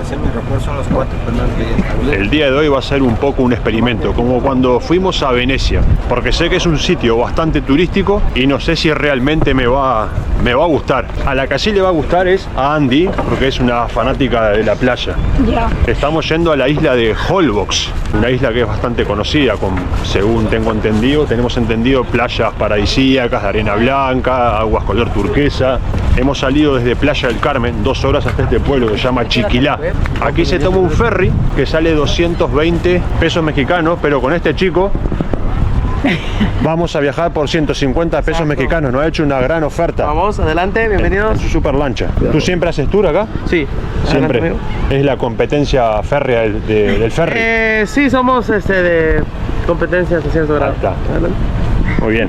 hacer mi refuerzo a los 4 primeros días. El día de hoy va a ser un poco un experimento, como cuando fuimos a Venecia, porque sé que es un sitio bastante turístico y no sé si realmente me va a gustar. A la que sí le va a gustar es a Andy, porque es una fanática de la playa. Ya. Estamos yendo a la isla de Holbox, una isla que es bastante conocida, según tenemos entendido, playas paradisíacas, de arena blanca, aguas color turquesa. Hemos salido desde Playa del Carmen, 2 horas hasta este pueblo que se llama Chiquilá. Aquí se toma un ferry que sale 220 pesos mexicanos, pero con este chico vamos a viajar por 150 pesos mexicanos. Nos ha hecho una gran oferta. Vamos, adelante, bienvenidos. En su super lancha. ¿Tú siempre haces tour acá? Sí. Siempre. Es la competencia férrea del ferry. Sí, somos de competencia hasta cierto grado. Ahí está. Muy bien.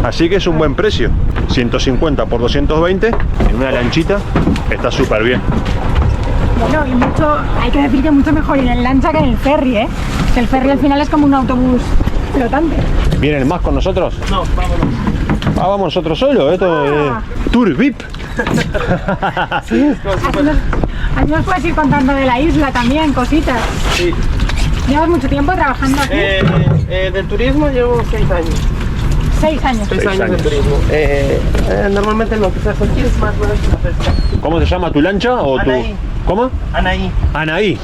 Así que es un buen precio. 150 por 220 en una lanchita. Está súper bien. Bueno, y hay que decir que mucho mejor ir en lancha que en el ferry, ¿eh? Que el ferry al final es como un autobús flotante. ¿Vienen más con nosotros? No, vámonos. Vamos nosotros solos. Esto es Tour VIP. Así nos puedes ir contando de la isla también, cositas. Sí. ¿Llevas mucho tiempo trabajando aquí? Del turismo llevo 6 años. 6 años. 6 años de turismo. Normalmente lo que se hace aquí es más bueno que la pesca. ¿Cómo se llama tu lancha? O Anaí. ¿Cómo? Anaí. Anaí.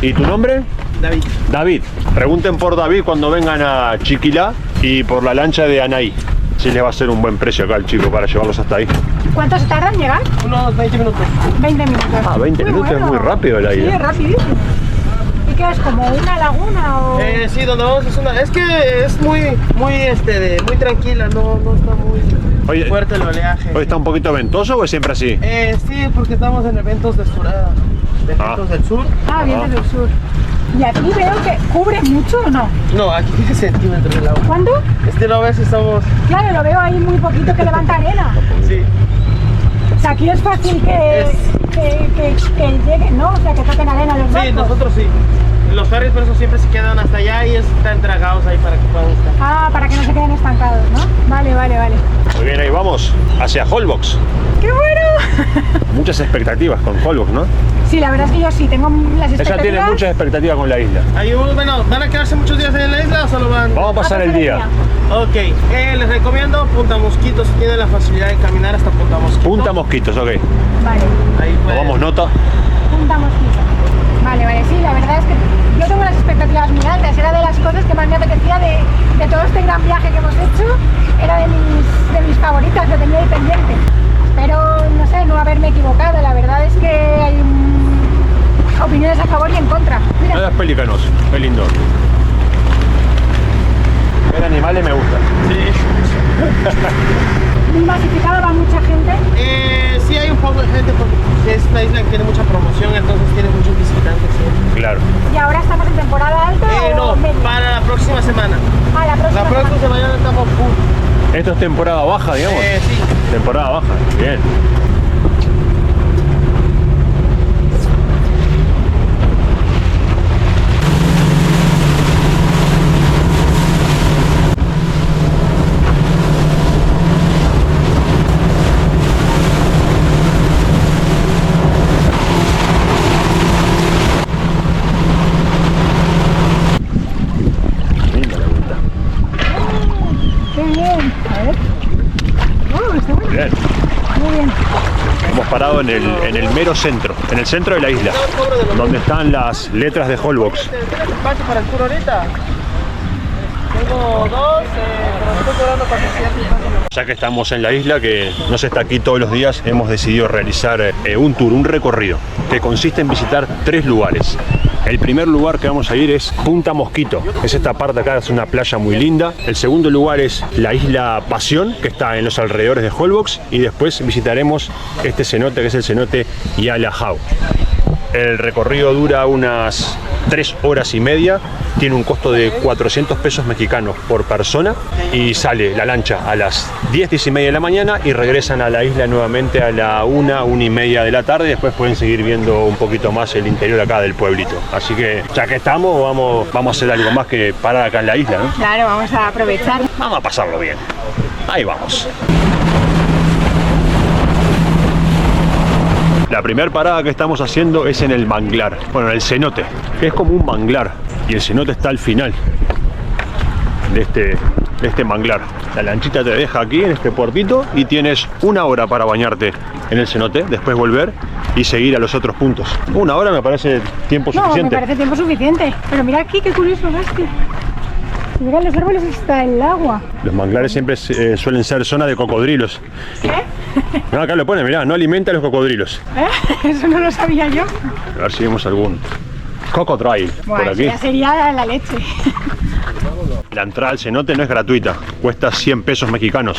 ¿Y tu nombre? David. David. Pregunten por David cuando vengan a Chiquilá y por la lancha de Anaí. Sí les va a ser un buen precio acá el chico para llevarlos hasta ahí. ¿Cuánto se tardan en llegar? Unos 20 minutos. 20 minutos. Ah, 20 minutos es muy rápido el aire. Sí, rapidísimo. ¿Y qué es? ¿Como una laguna o...? Sí, donde vamos es que es muy tranquila, no está muy fuerte el oleaje. ¿Hoy está un poquito ventoso o es siempre así? Sí, porque estamos en eventos de surada, de vientos del sur. Ah, vientos del sur. Y aquí veo que cubre mucho o no. No, aquí 10 centímetros del agua. ¿Cuánto? Lo ves, estamos... Claro, lo veo ahí muy poquito que levanta arena. Sí. O sea, aquí es fácil que lleguen, ¿no? O sea, que toquen arena los barcos. Sí, nosotros sí. Los ferries por eso siempre se quedan hasta allá y están tragados ahí para que puedan estar. Ah, para que no se queden estancados, ¿no? Vale. Muy bien, ahí vamos, hacia Holbox. ¡Qué bueno! Muchas expectativas con Holbox, ¿no? Sí, la verdad es que yo sí, tengo las expectativas. Ella tiene muchas expectativas con la isla. ¿Van a quedarse muchos días en la isla o solo van? Vamos a pasar el día. Ok, les recomiendo Punta Mosquito si tienen la facilidad de caminar hasta Punta Mosquito. Punta Mosquitos, ok. Vale, Ahí pueden... Tomamos nota. Punta Mosquito. Vale, sí, la verdad es que yo tengo las expectativas muy altas. Era de las cosas que más me apetecía de todo este gran viaje que hemos hecho. Era de mis favoritas, lo tenía ahí pendiente. Espero, no sé, no haberme equivocado. La verdad es que hay opiniones a favor y en contra. Mira. Nada, es pelícanos, es lindo. Ver animales me gusta. Sí. Muy masificado, va mucha gente. Sí hay un poco de gente porque es una isla que tiene mucha promoción, entonces tiene muchos visitantes. ¿Sí? Claro. ¿Y ahora estamos en temporada alta No, o media? para la próxima semana. Ah, la próxima semana estamos full. Esto es temporada baja, digamos. Sí. Temporada baja, bien. Qué bien. A ver. Está bueno. Bien. Muy bien. Hemos parado en el mero centro, en el centro de la isla, donde están las letras de Holbox. ¿Tienes espacio para el tour ahorita? Tengo 2, pero estoy cobrando 400. Ya que estamos en la isla, que no se está aquí todos los días, hemos decidido realizar un tour, un recorrido, que consiste en visitar 3 lugares. El primer lugar que vamos a ir es Punta Mosquito. Es esta parte acá, es una playa muy linda. El segundo lugar es la isla Pasión, que está en los alrededores de Holbox. Y después visitaremos este cenote, que es el cenote Yalajau. El recorrido dura unas 3 horas y media. Tiene un costo de 400 pesos mexicanos por persona y sale la lancha a las 10, 10 y media de la mañana y regresan a la isla nuevamente a la 1, 1 y media de la tarde. Después pueden seguir viendo un poquito más el interior acá del pueblito. Así que ya que estamos, vamos a hacer algo más que parar acá en la isla, ¿no? Claro, vamos a aprovechar. Vamos a pasarlo bien. Ahí vamos. La primera parada que estamos haciendo es en el manglar, bueno, en el cenote, que es como un manglar, y el cenote está al final de este manglar. La lanchita te deja aquí en este puertito y tienes 1 hora para bañarte en el cenote, después volver y seguir a los otros puntos. 1 hora me parece tiempo suficiente. No, me parece tiempo suficiente. Pero mira aquí, qué curioso, Gasti. Mira, en los árboles está el agua. Los manglares siempre suelen ser zona de cocodrilos. ¿Qué? No, acá lo pone, mirá, no alimenta a los cocodrilos. Eso no lo sabía yo. A ver si vemos algún cocodrilo por aquí. Ya sería la leche. La entrada al cenote no es gratuita, cuesta 100 pesos mexicanos.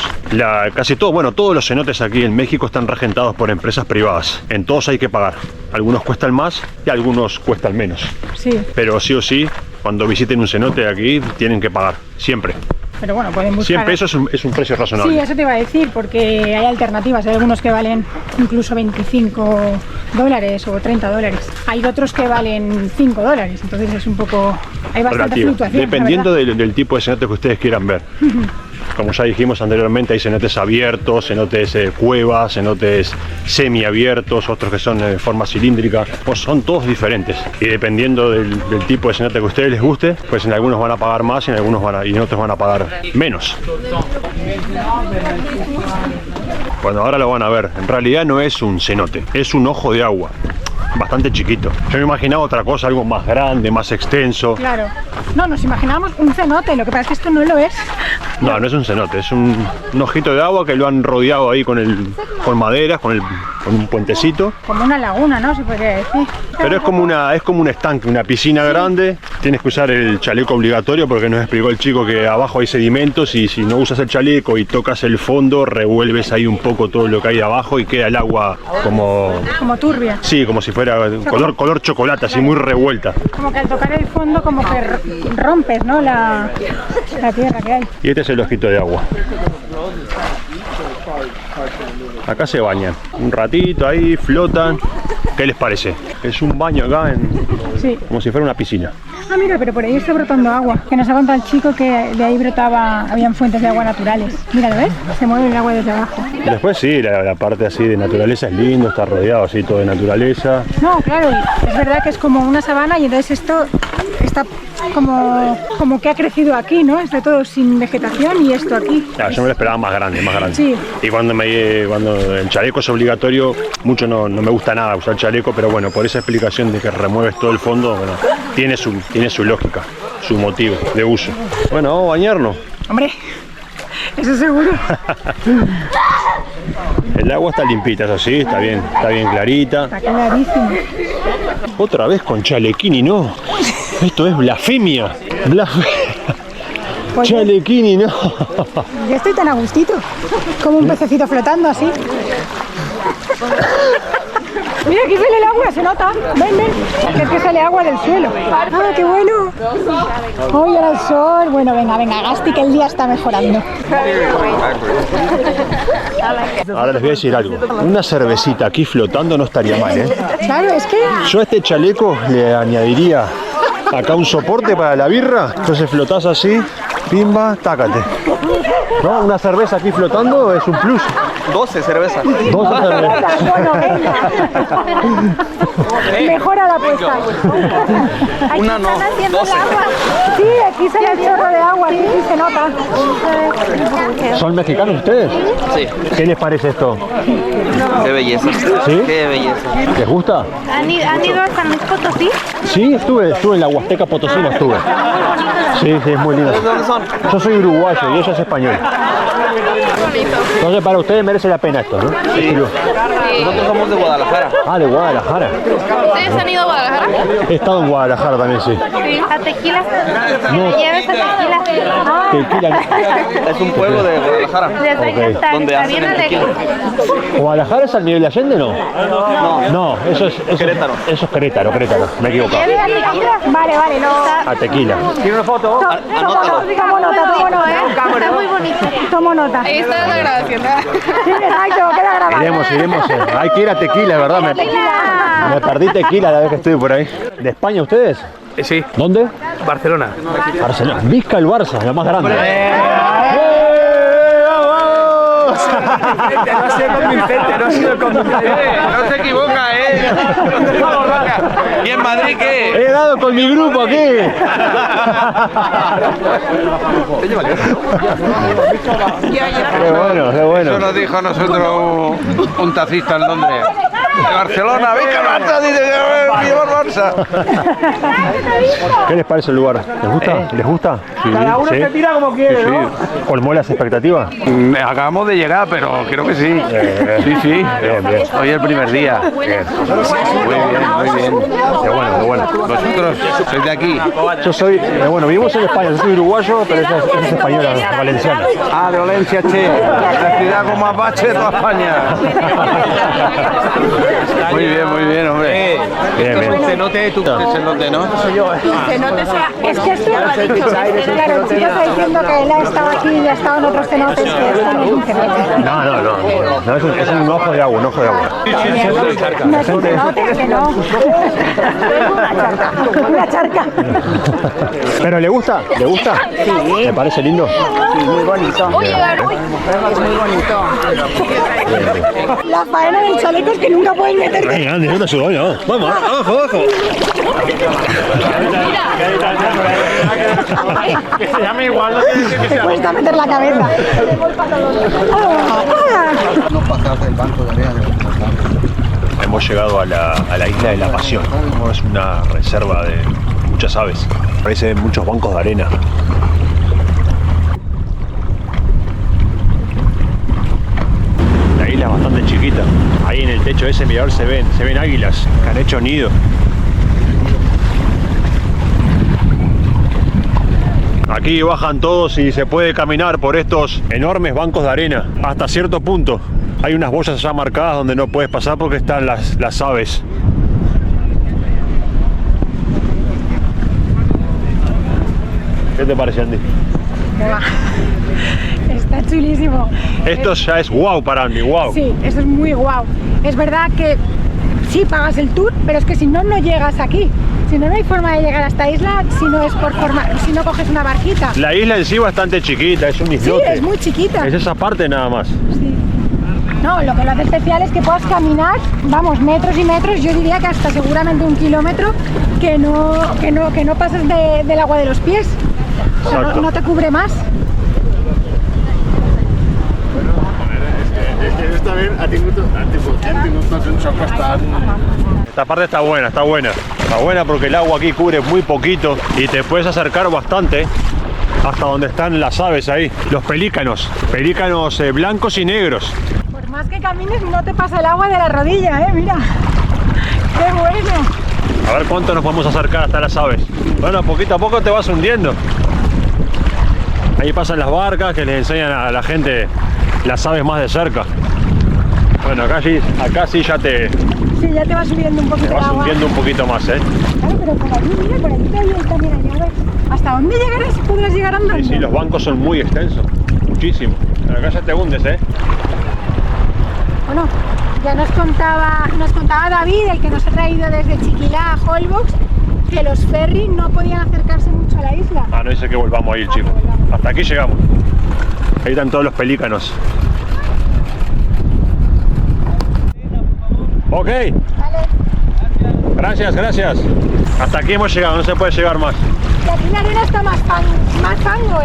Casi todo, bueno, todos los cenotes aquí en México están regentados por empresas privadas. En todos hay que pagar. Algunos cuestan más y algunos cuestan menos. Sí. Pero sí o sí, cuando visiten un cenote aquí, tienen que pagar, siempre. Pero bueno, pueden buscar... 100 pesos es un precio razonable. Sí, eso te iba a decir, porque hay alternativas. Hay algunos que valen incluso $25 o $30. Hay otros que valen $5. Entonces es un poco... Hay bastante Relativa, fluctuación. dependiendo del tipo de cenote que ustedes quieran ver. Como ya dijimos anteriormente, hay cenotes abiertos, cenotes cuevas, cenotes semiabiertos, otros que son de forma cilíndrica, pues son todos diferentes. Y dependiendo del tipo de cenote que a ustedes les guste, pues en algunos van a pagar más y en otros van a pagar menos. Bueno, ahora lo van a ver. En realidad no es un cenote, es un ojo de agua. Bastante chiquito. Yo me imaginaba otra cosa, algo más grande, más extenso. Claro. No, nos imaginábamos un cenote, lo que pasa es que esto no lo es. No, no es un cenote, es un ojito de agua que lo han rodeado ahí con maderas, con un puentecito. Como una laguna, ¿no? Se podría decir. Pero es como un estanque, una piscina grande. Tienes que usar el chaleco obligatorio porque nos explicó el chico que abajo hay sedimentos y si no usas el chaleco y tocas el fondo, revuelves ahí un poco todo lo que hay de abajo y queda el agua como turbia. Sí, como si fuera color chocolate, así muy revuelta. Como que al tocar el fondo como que rompes, ¿no? La tierra que hay. Y este es el ojito de agua. Acá se bañan un ratito ahí, flotan. ¿Qué les parece? Es un baño acá sí, como si fuera una piscina. Ah, mira, pero por ahí está brotando agua. Que nos ha contado el chico que de ahí habían fuentes de agua naturales. Mira, ¿lo ves? Se mueve el agua desde abajo. Después sí, la parte así de naturaleza es lindo, está rodeado así todo de naturaleza. No, claro, es verdad que es como una sabana y entonces esto está como que ha crecido aquí, ¿no? Está todo sin vegetación y esto aquí. Claro, yo me lo esperaba más grande, más grande. Sí. Y cuando el chaleco es obligatorio, mucho no me gusta nada usar chaleco, pero bueno, por esa explicación de que remueves todo el fondo, bueno, tiene su lógica, su motivo de uso. Bueno, vamos a bañarnos. Hombre, eso seguro. El agua está limpita, eso sí, está bien clarita. Está clarísimo. Otra vez con chalequini, no. Esto es blasfemia. Pues Chalequini, no. Yo estoy tan a gustito, como un pececito flotando así. Mira, aquí sale el agua, se nota. Ven. Es que sale agua del suelo. ¡Ah, qué bueno! Hoy ahora el sol. Bueno, venga, Gasti, que el día está mejorando. Ahora les voy a decir algo. Una cervecita aquí flotando no estaría mal, ¿eh? Claro, es que... Yo a este chaleco le añadiría acá un soporte para la birra. Entonces flotás así, pimba, tácate. ¿No? Una cerveza aquí flotando es un plus. 12 cervezas. 12 cervezas. Bueno, venga. Mejora la apuesta. Una no, 12. Sí, aquí sale el chorro de agua, aquí sí se nota. ¿Son mexicanos ustedes? Sí. ¿Qué les parece esto? Qué belleza. ¿Sí? Qué belleza. ¿Les gusta? ¿Han ido a San Luis Potosí? Sí, estuve en la Huasteca Potosina, estuve. Sí, es muy lindo. ¿De dónde son? Yo soy uruguayo y ella es española. Entonces para ustedes merece la pena esto, ¿no? Sí. Nosotros somos de Guadalajara. Ah, de Guadalajara. ¿Ustedes han ido a Guadalajara? He estado en Guadalajara también, sí. Sí. ¿A Tequila? No. ¿Lleves a Tequila? Tequila. Es un pueblo de Guadalajara. Está Donde hacen bien el tequila. ¿Guadalajara es al nivel de Allende, no? No, eso es Querétaro. Eso es Querétaro, me he equivocado. ¿Lleves a Tequila? Vale, no. A Tequila. ¿Tiene una foto? Anótalo. Tomo nota. Está muy bonito. Tomo nota. Ahí está la grabación. Sí, exacto, queda grabado. Iremos. Hay que ir a Tequila, ¿verdad? Me perdí Tequila la vez que estuve por ahí. ¿De España ustedes? Sí. ¿Dónde? Barcelona. Barcelona. Vizca el Barça, la más grande. No ha sido convincente, no ha sido convincente. No se equivoca, ¿Y en Madrid qué? He dado con mi grupo aquí. Qué bueno, qué bueno. Eso nos dijo a nosotros un taxista en Londres. De Barcelona, venga, Barça, dice que viva el Barça. ¿Qué les parece el lugar? ¿Les gusta? ¿Les gusta? Sí, Cada uno sí. se tira como quiere, ¿no? ¿Colmó las expectativas? Acabamos de llegar, pero creo que sí. Sí, sí. Bien, bien. Hoy es el primer día. Bien. Muy bien, muy bien. Qué bueno, qué bueno. ¿Vosotros sois de aquí? Yo soy, bueno, vivimos en España, yo soy uruguayo, pero ella es española, valenciana. Ah, de Valencia, che. La ciudad con más bache de toda España. Muy bien, hombre. Bien, bien. Se note tú, se note, ¿no? Soy yo. Es que esto, claro, el chico está diciendo que él ha estado aquí y ha estado en otros cenotes, que esto no es un cenote. No, es un ojo de agua, un ojo de agua. No es un cenote, que no. Una charca. ¿Pero le gusta? ¿Le gusta? Sí. ¿Le parece lindo? Muy bonito. Es muy bonito. La faena del chaleco es que nunca puedes meterte. Ay, Andy, no te subo, no. Vamos, ojo, ojo. Que se llame igual, no tiene que Te ser. cuesta meter la cabeza. Hemos llegado a la isla de la Pasión. Es una reserva de muchas aves. Parecen muchos bancos de arena. La isla es bastante chiquita. Ahí en el techo de ese mirador se ven águilas que han hecho nido. Aquí bajan todos y se puede caminar por estos enormes bancos de arena hasta cierto punto. Hay unas boyas allá marcadas donde no puedes pasar porque están las aves. ¿Qué te parece, Andy? Está chulísimo. Esto ya es wow para Andy, wow. Sí, eso es muy guau. Es verdad que sí pagas el tour, pero es que si no, no llegas aquí. Si no, no hay forma de llegar a esta isla si no es por si no coges una barquita. La isla en sí bastante chiquita, es un Sí, islote. es muy chiquita. Es esa parte nada más. Sí. No, lo que lo hace especial es que puedas caminar, vamos, metros y metros, yo diría que hasta seguramente 1 kilómetro, que no pasas del agua de los pies. O sea, Exacto. no te cubre más. Esta vez ha tingut un xoc bastant... Esta parte está buena, está buena. Está buena porque el agua aquí cubre muy poquito y te puedes acercar bastante hasta donde están las aves ahí. Los pelícanos, pelícanos blancos y negros. Por más que camines, no te pasa el agua de la rodilla, mira. ¡Qué bueno! A ver cuánto nos podemos acercar hasta las aves. Bueno, poquito a poco te vas hundiendo. Ahí pasan las barcas que les enseñan a la gente las aves más de cerca. Bueno, acá sí ya te Sí, ya te va subiendo un poquito el vas agua. hundiendo un poquito más, Claro, pero por aquí, mira, por aquí todavía también hay aves. ¿Hasta dónde llegarás? ¿Podrás llegar andando? Sí, los bancos son muy extensos, muchísimo. Pero acá ya te hundes, Bueno, ya nos contaba David, el que nos ha traído desde Chiquilá a Holbox, que los ferries no podían acercarse mucho a la isla. Ah, no dice que volvamos a ir, chicos. Hasta aquí llegamos. Ahí están todos los pelícanos. Ok. Vale. Gracias, gracias. Hasta aquí hemos llegado, no se puede llegar más. Y aquí la arena está más fango,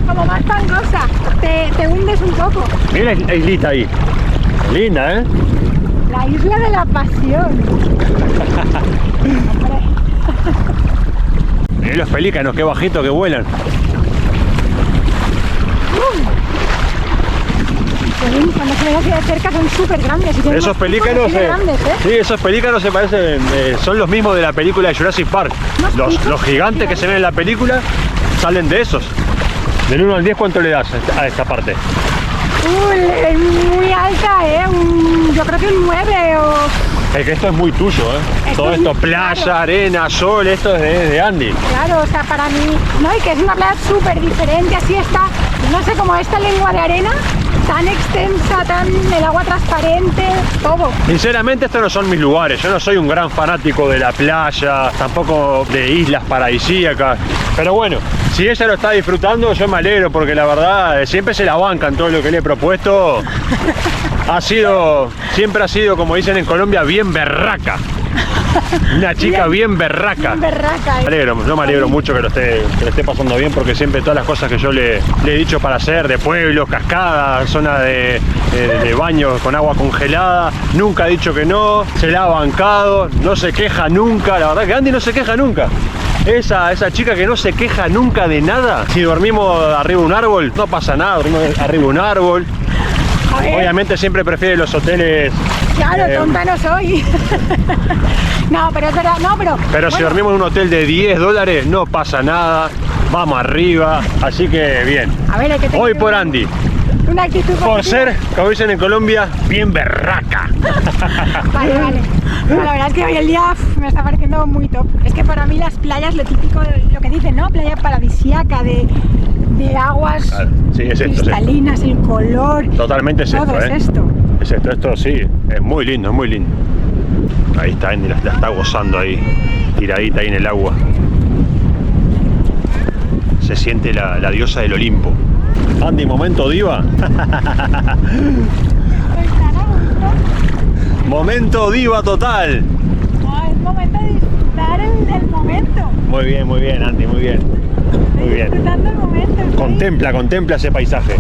como más fangosa. Te hundes un poco. Mira la islita ahí. Linda, La isla de la pasión. Mirá los pelícanos, qué bajito que vuelan. Cuando se ven así de cerca son súper grandes. Esos pelícanos, grandes, sí, esos pelícanos se parecen, son los mismos de la película de Jurassic Park. Los gigantes que se ven en la película salen de esos. Del 1 al 10, ¿cuánto le das a esta parte? Muy alta, yo creo que un 9 o... Es que esto es muy tuyo, Todo esto, playa, claro. arena, sol, esto es de Andy. Claro, o sea, para mí, ¿no? Y que es una playa súper diferente, así está, no sé, como esta lengua de arena, tan extensa, el agua transparente, todo. Sinceramente estos no son mis lugares, yo no soy un gran fanático de la playa, tampoco de islas paradisíacas, pero bueno, si ella lo está disfrutando yo me alegro porque la verdad siempre se la bancan todo lo que le he propuesto. Siempre ha sido, como dicen en Colombia, bien berraca. Una chica bien berraca. Bien berraca, Yo me alegro mucho que lo esté pasando bien porque siempre todas las cosas que yo le he dicho para hacer, de pueblos, cascadas, zona de baños con agua congelada, nunca ha dicho que no, se la ha bancado, no se queja nunca, la verdad que Andy no se queja nunca. Esa chica que no se queja nunca de nada. Si dormimos arriba de un árbol, no pasa nada, dormimos arriba de un árbol. Obviamente siempre prefiere los hoteles. Claro, tonta no soy. No, pero es verdad, no, pero bueno. Si dormimos en un hotel de $10, no pasa nada. Vamos arriba, así que bien. A ver, hay que tener hoy por Andy. Una actitud por ser, como dicen en Colombia, bien berraca. Vale. No, la verdad es que hoy el día me está pareciendo muy top. Es que para mí las playas, lo típico, lo que dicen, ¿no? Playa paradisíaca, de aguas sí, es cristalinas, el color. Totalmente es todo esto, es esto. Es esto sí, es muy lindo, es muy lindo. Ahí está Andy, la está gozando ahí, tiradita ahí en el agua. Se siente la diosa del Olimpo. Andy, momento diva. Momento diva total. No, es momento de disfrutar el momento. Muy bien, Andy, muy bien. Muy bien. Disfrutando el momento. Contempla ese paisaje.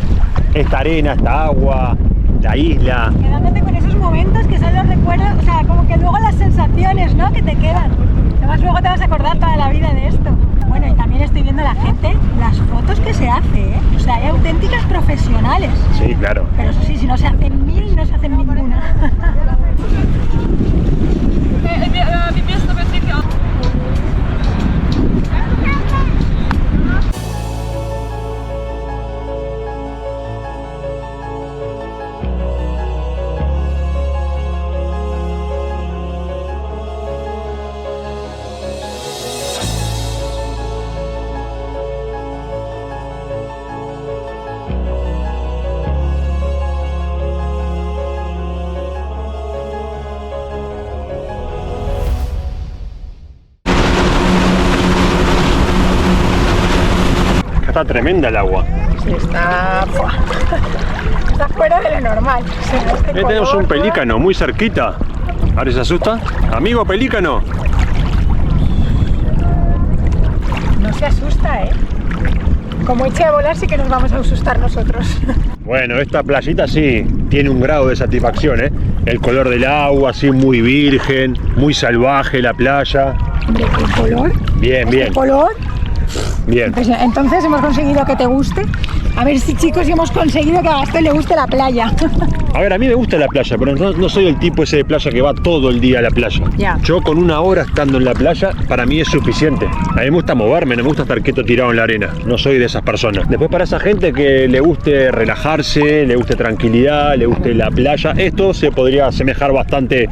Esta arena, esta agua, la isla. Quedándote con esos momentos que son los recuerdos, o sea, como que luego las sensaciones, ¿no? Que te quedan. Además luego te vas a acordar toda la vida de esto. Bueno, y también estoy viendo a la gente, las fotos que se hace, ¿eh? O sea, hay auténticas profesionales. Sí, claro. Pero eso sí, si no se hacen 1000, no se hacen ninguna. Está tremenda el agua. Sí, está fuera de lo normal. O sea, Ahí tenemos un pelícano muy cerquita. A ver si se asusta. Amigo pelícano. No se asusta, ¿eh? Como eche a volar sí que nos vamos a asustar nosotros. Bueno, esta playita sí tiene un grado de satisfacción, ¿eh? El color del agua, así muy virgen, muy salvaje la playa. Hombre, el color. Bien. El color. Bien. Entonces hemos conseguido que te guste. A ver si, chicos, hemos conseguido que a Gastón le guste la playa. A ver, a mí me gusta la playa, pero no soy el tipo ese de playa que va todo el día a la playa. Ya. Yo con una hora estando en la playa, para mí es suficiente. A mí me gusta moverme, no me gusta estar quieto tirado en la arena. No soy de esas personas. Después para esa gente que le guste relajarse, le guste tranquilidad, le guste la playa, esto se podría asemejar bastante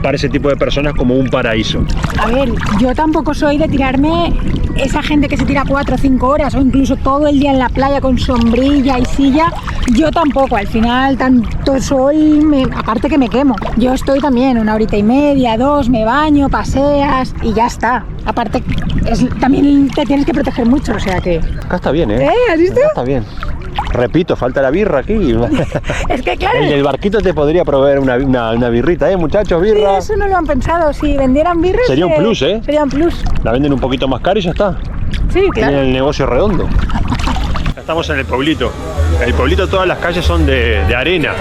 para ese tipo de personas como un paraíso. A ver, yo tampoco soy de tirarme esa gente que se tira 4 o 5 horas o incluso todo el día en la playa con sombrilla y silla. Yo tampoco, al final tanto sol, aparte que me quemo. Yo estoy también 1 horita y media, 2, me baño, paseas y ya está. Aparte, también te tienes que proteger mucho, o sea que... Acá está bien, ¿eh? ¿Has visto? Acá está bien. Repito, falta la birra aquí. Es que claro... El del barquito te podría proveer una birrita, ¿eh, muchachos? Birra. Sí, eso no lo han pensado. Si vendieran birras... Sería un plus, ¿eh? Sería un plus. La venden un poquito más cara y ya está. Sí, claro. Tienen el negocio redondo. Estamos en el pueblito. El pueblito, todas las calles son de arena.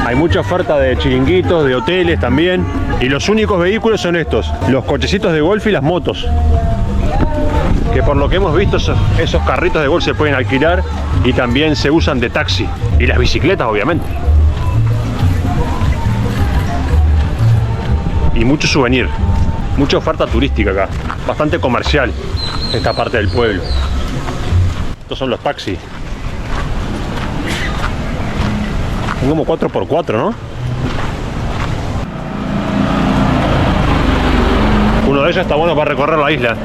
Hay mucha oferta de chiringuitos, de hoteles también. Y los únicos vehículos son estos, los cochecitos de golf y las motos. Que por lo que hemos visto, esos carritos de golf se pueden alquilar y también se usan de taxi. Y las bicicletas, obviamente. Y mucho souvenir. Mucha oferta turística acá. Bastante comercial esta parte del pueblo. Estos son los taxis. Son como 4x4, ¿no? Uno de ellos está bueno para recorrer la isla.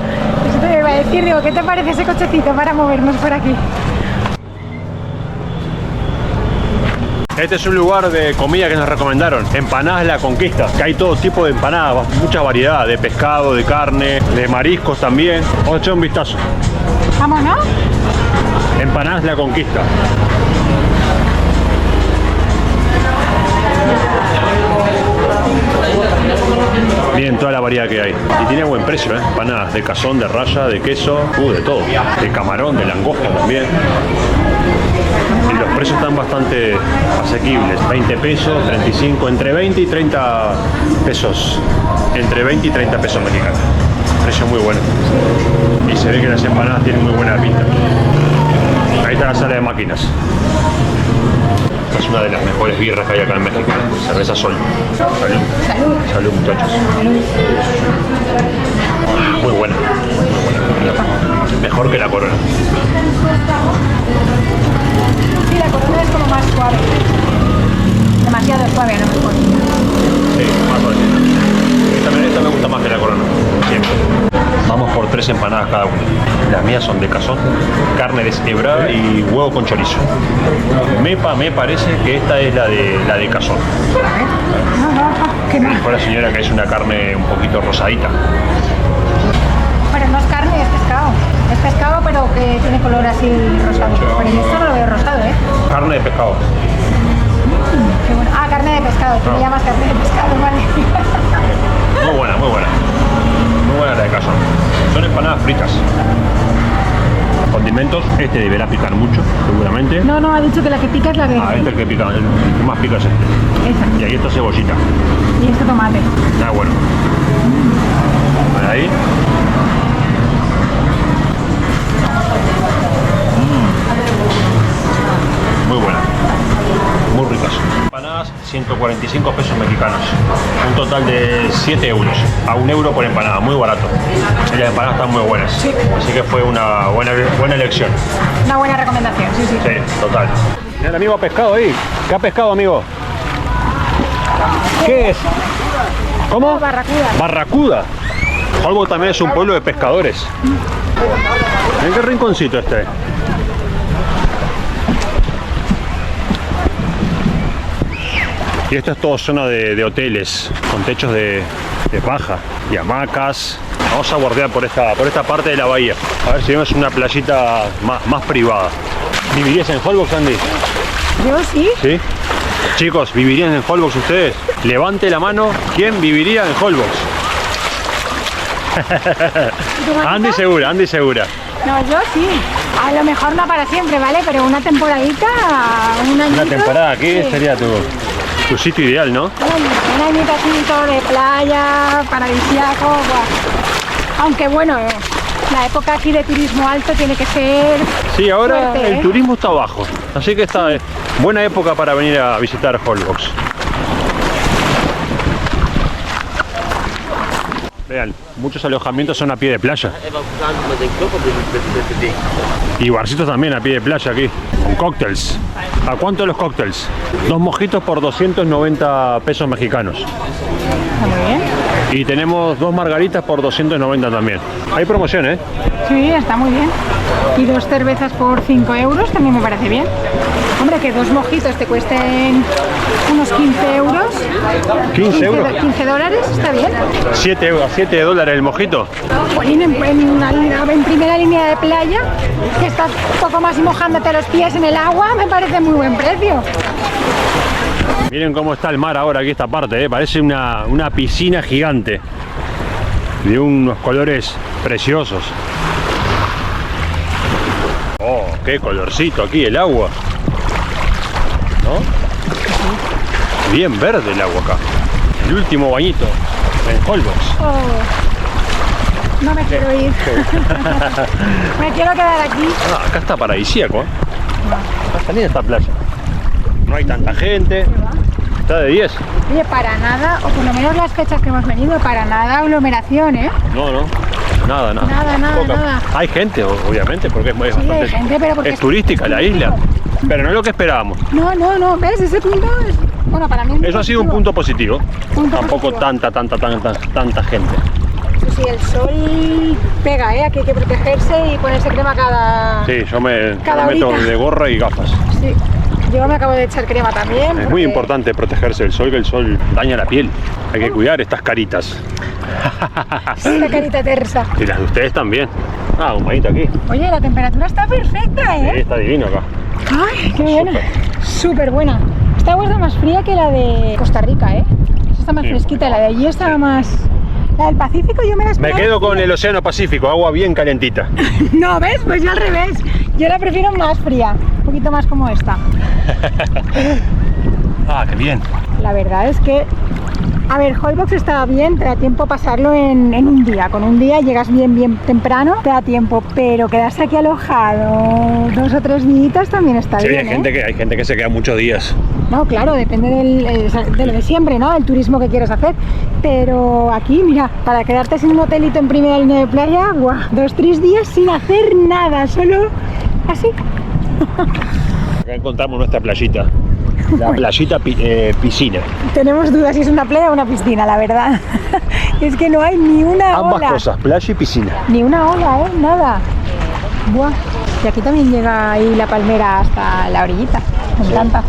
Eso te iba a decir, digo, ¿qué te parece ese cochecito para movernos por aquí? Este es un lugar de comida que nos recomendaron. Empanadas La Conquista, que hay todo tipo de empanadas, mucha variedad, de pescado, de carne, de mariscos también. Vamos a echar un vistazo. Vamos, ¿no? Empanadas La Conquista. Miren toda la variedad que hay. Y tiene buen precio, ¿eh? Empanadas de cazón, de raya, de queso, de todo. De camarón, de langosta también. Y los precios están bastante asequibles. 20 pesos, 35, entre 20 y 30 pesos. Entre 20 y 30 pesos mexicanos. Precio muy bueno. Y se ve que las empanadas tienen muy buena pinta. Ahí está la sala de máquinas. Esta es una de las mejores birras que hay acá en México. Cerveza Sol. Salud. Salud. Salud, muchachos. Muy buena. Muy buena. Mejor que la Corona. Sí, la Corona es como más suave. Demasiado suave, a lo mejor. Sí, más suave. Esta me gusta más que la Corona. Siempre. Vamos por 3 empanadas cada una. Las mías son de cazón, carne deshebrada y huevo con chorizo. Me parece que esta es la de cazón. Que no. Dijo la señora que es una carne un poquito rosadita. Pero no es carne, es pescado. Es pescado, pero que tiene color así rosado. Pero yo esto no lo veo rosado, ¿eh? Carne de pescado. Qué bueno. Ah, carne de pescado. Tú le llamas carne de pescado, vale. Muy buena, muy buena. Muy buena la de cazón. Son empanadas fritas. Condimentos, este deberá picar mucho, seguramente. No, ha dicho que la que pica es la de... Ah, este es el que pica, el que más pica es este. Esa. Y ahí está cebollita. Y este tomate. Ah, bueno. Por ahí. Muy buena. Muy ricas. Empanadas, 145 pesos mexicanos. Un total de 7 euros. A 1 euro por empanada, muy barato. Y las empanadas están muy buenas. Sí. Así que fue una buena elección. Una buena recomendación, sí. Sí, total. Mira, el amigo ha pescado ahí. ¿Qué ha pescado, amigo? ¿Qué es? ¿Cómo? Barracuda. Barracuda. Holbox también es un pueblo de pescadores. ¿En qué rinconcito este? Y esto es todo zona de hoteles, con techos de paja y hamacas. Vamos a bordear por esta parte de la bahía. A ver si vemos una playita más privada. ¿Vivirías en Holbox, Andy? Yo sí. ¿Sí? Chicos, ¿vivirían en Holbox ustedes? Levante la mano, ¿quién viviría en Holbox? Andy segura. No, yo sí. A lo mejor no para siempre, ¿vale? Pero una temporadita, un añito. Una temporada aquí sí. sería tu sitio ideal, ¿no? Un añito así, todo de playa, paradisíaco, guau. Aunque bueno, la época aquí de turismo alto tiene que ser... Sí, ahora fuerte, el turismo está bajo, así que está buena época para venir a visitar Holbox. Vean, muchos alojamientos son a pie de playa. Y barcitos también a pie de playa aquí, con cócteles. ¿A cuánto los cócteles? 2 mojitos por 290 pesos mexicanos. Está muy bien. Y tenemos 2 margaritas por 290 también. Hay promoción, ¿eh? Sí, está muy bien. Y 2 cervezas por 5 euros también me parece bien. Hombre, que 2 mojitos te cuesten unos 15 euros. ¿15 euros? 15 dólares, está bien. 7 dólares el mojito. Ponín en primera línea de playa, que estás un poco más y mojándote los pies en el agua, me parece muy buen precio. Miren cómo está el mar ahora aquí esta parte, ¿eh? Parece una piscina gigante. De unos colores preciosos. Oh, qué colorcito aquí el agua. ¿No? Bien verde el agua acá. El último bañito en Holbox. Oh, no me quiero ir. Me quiero quedar aquí. Ah, acá está paradisíaco, ¿eh? Está linda esta playa. No hay tanta gente. Está de 10. Oye, para nada, o por lo menos las fechas que hemos venido, para nada aglomeración, ¿eh? No. Nada. Nada. Hay gente, obviamente, porque es Sí, bastante, hay gente, pero porque es turística la isla. Pero no es lo que esperábamos. No, ¿ves? Ese punto es... Bueno, para mí es Eso ha sido un punto positivo. Tampoco positivo. tanta gente. Sí, el sol pega, ¿eh? Aquí hay que protegerse y ponerse crema cada... Sí, yo me Cada meto horita. de gorra y gafas. Sí. Yo me acabo de echar crema también. Es muy porque- importante protegerse del sol, que el sol daña la piel. Hay que cuidar estas caritas. Esta carita tersa. Y las de ustedes también. Ah, un bañito aquí. Oye, la temperatura está perfecta, Sí, ¿eh? está divino acá. Ay, qué buena. Súper buena. Esta agua está más fría que la de Costa Rica, ¿eh? Esta está más Sí. fresquita, la de allí estaba más... La del Pacífico yo me la Me esperaba. quedo con el Océano Pacífico, agua bien calentita. No, ¿ves? Pues yo al revés. Yo la prefiero más fría, un poquito más como esta. Ah, qué bien. La verdad es que, a ver, Holbox está bien, te da tiempo pasarlo en un día. Con un día llegas bien temprano, te da tiempo, pero quedarse aquí alojado 2 o 3 días también está Sí, bien, hay gente que se queda muchos días. No, claro, depende de lo de siempre, ¿no? El turismo que quieres hacer. Pero aquí, mira, para quedarte sin un hotelito en primera línea de playa, ¡guau! 2 o 3 días sin hacer nada, solo así. Acá encontramos nuestra playita. La playita piscina. Tenemos dudas si es una playa o una piscina, la verdad. Es que no hay ni una Ambas ola. cosas, playa y piscina. Ni una ola, ¿eh? Nada. Buah. Y aquí también llega ahí la palmera hasta la orillita. Me encanta.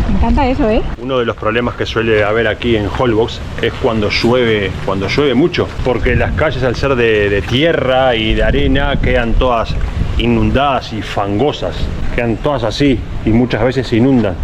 Me encanta eso, ¿eh? Uno de los problemas que suele haber aquí en Holbox es cuando llueve mucho, porque las calles al ser de tierra y de arena quedan todas inundadas y fangosas, quedan todas así y muchas veces se inundan.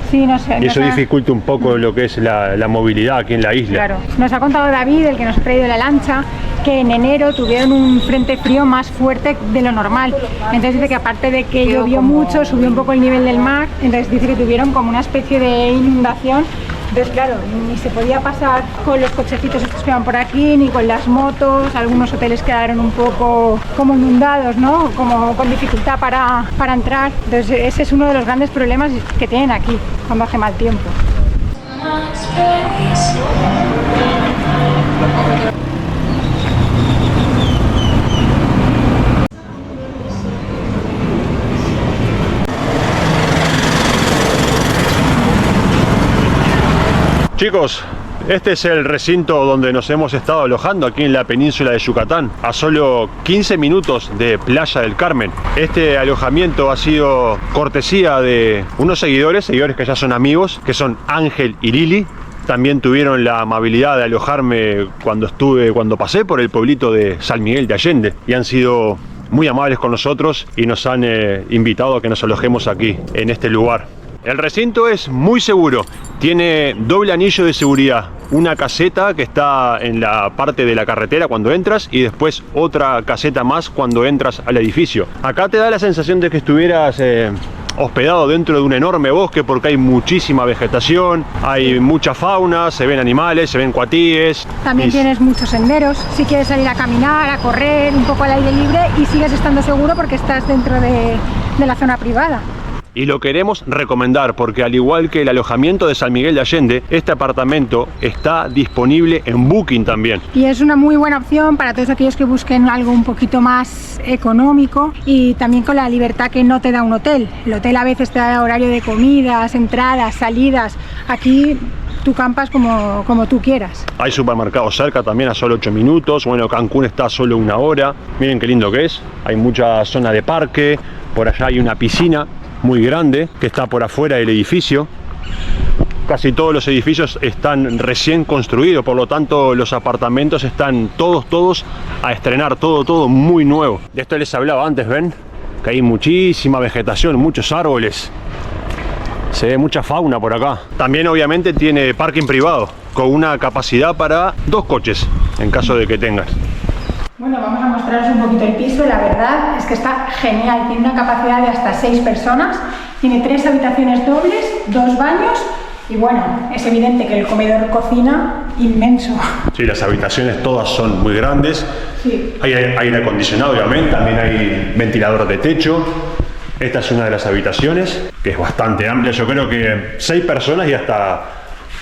Sí, no sé. Y eso nos ha- dificulta un poco lo que es la movilidad aquí en la isla. Claro. Nos ha contado David, el que nos ha traído la lancha, que en enero tuvieron un frente frío más fuerte de lo normal. Entonces dice que aparte de que llovió mucho, subió un poco el nivel del mar, entonces dice que tuvieron como una especie de inundación. Entonces, claro, ni se podía pasar con los cochecitos estos que van por aquí, ni con las motos. Algunos hoteles quedaron un poco como inundados, ¿no? Como con dificultad para entrar. Entonces, ese es uno de los grandes problemas que tienen aquí cuando hace mal tiempo. Chicos, este es el recinto donde nos hemos estado alojando aquí en la península de Yucatán, a solo 15 minutos de Playa del Carmen. Este alojamiento ha sido cortesía de unos seguidores que ya son amigos, que son Ángel y Lili. También tuvieron la amabilidad de alojarme cuando pasé por el pueblito de San Miguel de Allende, y han sido muy amables con nosotros y nos han invitado a que nos alojemos aquí, en este lugar. El recinto es muy seguro, tiene doble anillo de seguridad, una caseta que está en la parte de la carretera cuando entras y después otra caseta más cuando entras al edificio. Acá te da la sensación de que estuvieras hospedado dentro de un enorme bosque, porque hay muchísima vegetación, hay mucha fauna, se ven animales, se ven cuatíes. También tienes muchos senderos, si quieres salir a caminar, a correr, un poco al aire libre, y sigues estando seguro porque estás dentro de la zona privada. Y lo queremos recomendar porque, al igual que el alojamiento de San Miguel de Allende, este apartamento está disponible en Booking también. Y es una muy buena opción para todos aquellos que busquen algo un poquito más económico y también con la libertad que no te da un hotel. El hotel a veces te da horario de comidas, entradas, salidas. Aquí tú campas como tú quieras. Hay supermercados cerca también, a solo 8 minutos. Bueno, Cancún está a solo 1 hora. Miren qué lindo que es. Hay mucha zona de parque. Por allá hay una piscina muy grande que está por afuera del edificio. Casi todos los edificios están recién construidos, por lo tanto los apartamentos están todos a estrenar, todo muy nuevo. De esto les hablaba antes, ven que hay muchísima vegetación, muchos árboles, se ve mucha fauna por acá. También obviamente tiene parking privado con una capacidad para 2 coches en caso de que tengas. Bueno, vamos a mostraros un poquito el piso. La verdad es que está genial, tiene una capacidad de hasta 6 personas, tiene 3 habitaciones dobles, 2 baños y bueno, es evidente que el comedor cocina inmenso. Sí, las habitaciones todas son muy grandes. Sí. Hay aire acondicionado obviamente, también hay ventilador de techo. Esta es una de las habitaciones que es bastante amplia, yo creo que 6 personas y hasta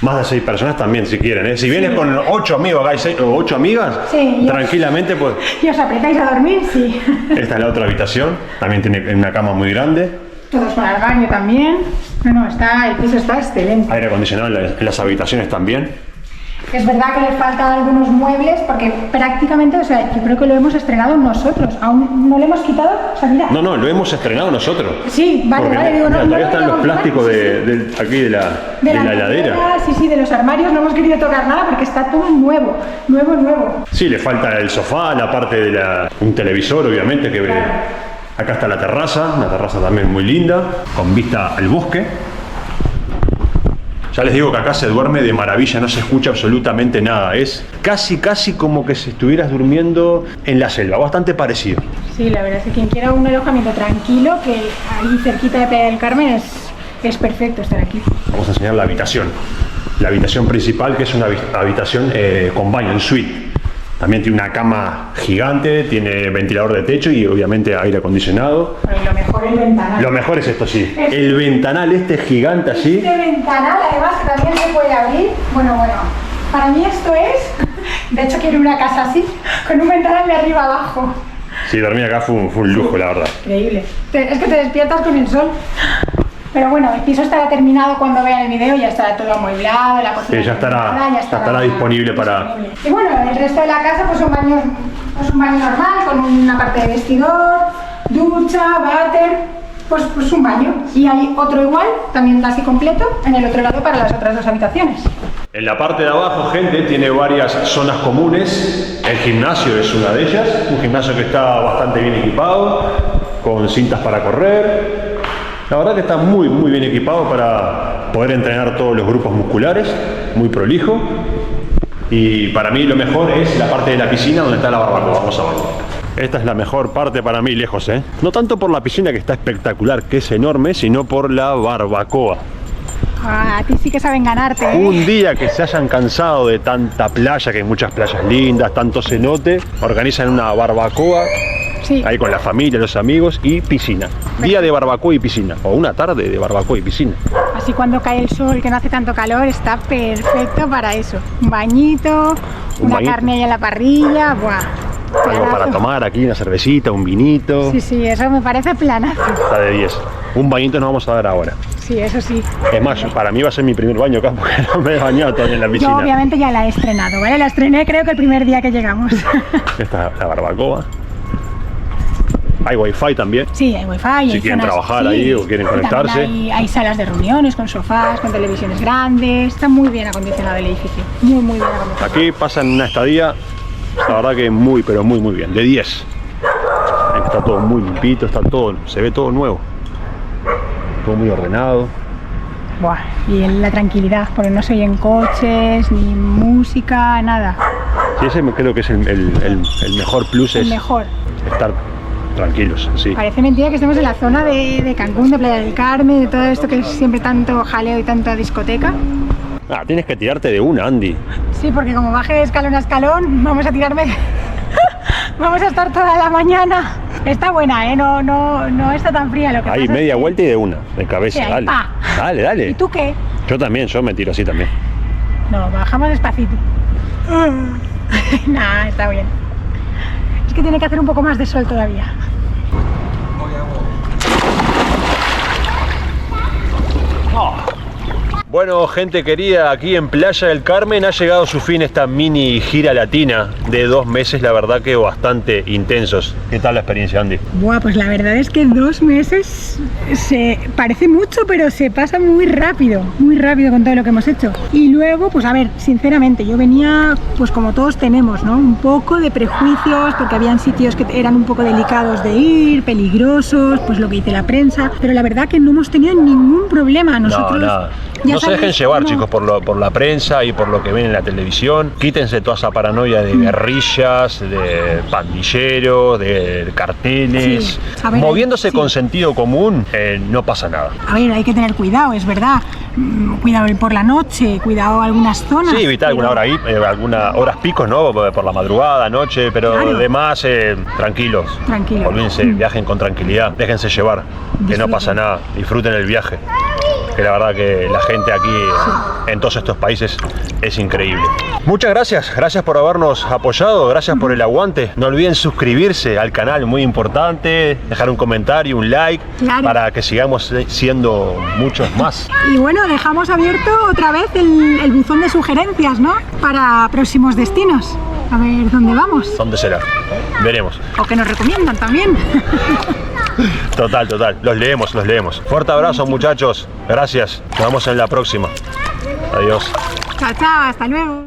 más de 6 personas también si quieren, ¿eh? Si vienes con 8 amigos acá, 6 o 8 amigas, sí, tranquilamente pues. ¿Y os apretáis a dormir? Sí. Esta es la otra habitación, también tiene una cama muy grande. Todos con el baño también. Bueno, el piso está excelente. Aire acondicionado en las habitaciones también. Es verdad que les faltan algunos muebles porque prácticamente, o sea, yo creo que lo hemos estrenado nosotros. Aún no le hemos quitado, o sea, mira. No, lo hemos estrenado nosotros. Sí, vale, Porque, digo, mira, no. todavía No están los plásticos sí, aquí de la heladera. Sí, de los armarios no hemos querido tocar nada porque está todo nuevo. Sí, le falta el sofá, la parte de un televisor, obviamente, que ve. Acá está la terraza, una terraza también muy linda, con vista al bosque. Ya les digo que acá se duerme de maravilla, no se escucha absolutamente nada. Es casi como que si estuvieras durmiendo en la selva, bastante parecido. Sí, la verdad es que quien quiera un alojamiento tranquilo, que ahí cerquita de Playa del Carmen es perfecto estar aquí. Vamos a enseñar la habitación. La habitación principal, que es una habitación con baño, en suite. También tiene una cama gigante, tiene ventilador de techo y obviamente aire acondicionado. Pero lo mejor es el ventanal. Lo mejor es esto, sí. El ventanal gigante así. Este ventanal, además, que también se puede abrir. Bueno, para mí esto es... De hecho, quiero una casa así, con un ventanal de arriba abajo. Sí, dormir acá fue un lujo, la verdad. Increíble. Es que te despiertas con el sol. Pero bueno, el piso estará terminado cuando vean el video, ya estará todo amueblado, la cocina Sí, ya estará disponible para... Y bueno, el resto de la casa pues un baño normal, con una parte de vestidor, ducha, váter, pues un baño. Y hay otro igual, también casi completo, en el otro lado para las otras dos habitaciones. En la parte de abajo, gente, tiene varias zonas comunes. El gimnasio es una de ellas, un gimnasio que está bastante bien equipado, con cintas para correr. La verdad que está muy bien equipado para poder entrenar todos los grupos musculares, muy prolijo. Y para mí lo mejor es la parte de la piscina donde está la barbacoa. Vamos a ver. Esta es la mejor parte para mí, lejos, ¿eh? No tanto por la piscina, que está espectacular, que es enorme, sino por la barbacoa. Ah, a ti sí que saben ganarte, ¿eh? Un día que se hayan cansado de tanta playa, que hay muchas playas lindas, tanto cenote, organizan una barbacoa. Sí. Ahí con la familia, los amigos y piscina. Día de barbacoa y piscina. O una tarde de barbacoa y piscina. Así cuando cae el sol, que no hace tanto calor, está perfecto para eso. Un bañito, una carne ahí en la parrilla, ¡buah! Algo para tomar aquí, una cervecita, un vinito. Sí, eso me parece planazo. Está de 10. Un bañito nos vamos a dar ahora. Sí, eso sí. Es más, para mí va a ser mi primer baño acá porque no me he bañado todavía en la piscina. Yo obviamente ya la he estrenado, ¿vale? La estrené creo que el primer día que llegamos. Esta es la barbacoa. Hay wifi también. Sí, hay wifi. Si quieren trabajar ahí o quieren conectarse. Hay salas de reuniones con sofás, con televisiones grandes. Está muy bien acondicionado el edificio. Muy bien acondicionado. Aquí pasan una estadía, la verdad que muy bien. De 10. Está todo muy limpito, se ve todo nuevo. Todo muy ordenado. Buah, y la tranquilidad, porque no se oyen coches, ni música, nada. Sí, ese creo que es el mejor plus. El mejor. Estar tranquilos, sí. Parece mentira que estemos en la zona de Cancún, de Playa del Carmen, de todo esto que es siempre tanto jaleo y tanta discoteca. Ah, tienes que tirarte de una, Andy. Sí, porque como baje escalón a escalón, vamos a tirarme... Vamos a estar toda la mañana. Está buena, ¿eh? No está tan fría lo que pasa. Ahí, media vuelta y de una, de cabeza, sí, ahí, dale. Dale. ¿Y tú qué? Yo me tiro así también. No, bajamos despacito. Nah, está bien. Es que tiene que hacer un poco más de sol todavía. Bueno, gente querida, aquí en Playa del Carmen ha llegado a su fin esta mini gira latina de 2 meses, la verdad que bastante intensos. ¿Qué tal la experiencia, Andy? Buah, pues la verdad es que 2 meses se parece mucho, pero se pasa muy rápido con todo lo que hemos hecho. Y luego, pues a ver, sinceramente, yo venía, pues como todos tenemos, ¿no? Un poco de prejuicios, porque habían sitios que eran un poco delicados de ir, peligrosos, pues lo que dice la prensa, pero la verdad que no hemos tenido ningún problema. Nosotros... No se dejen llevar, chicos, por la prensa y por lo que ven en la televisión. Quítense toda esa paranoia de guerrillas, de pandilleros, de carteles. Sí. Ver, moviéndose con sentido común, no pasa nada. A ver, hay que tener cuidado, es verdad. Cuidado por la noche, cuidado algunas zonas. Sí, evitar alguna hora ahí, algunas horas picos, ¿no? Por la madrugada, noche, pero claro. Además, tranquilos. Tranquilos. Olvídense, viajen con tranquilidad, déjense llevar, que no pasa nada, disfruten el viaje. que la verdad que la gente aquí en todos estos países es increíble. Muchas gracias por habernos apoyado, gracias por el aguante. No olviden suscribirse al canal, muy importante, dejar un comentario, un like, Claro. para que sigamos siendo muchos más. Y bueno, dejamos abierto otra vez el buzón de sugerencias, ¿no? Para próximos destinos. A ver dónde vamos. ¿Dónde será? Veremos. O que nos recomiendan también. Total. Los leemos. Fuerte abrazo, muchachos. Gracias. Nos vemos en la próxima. Adiós. Chao, chao. Hasta luego.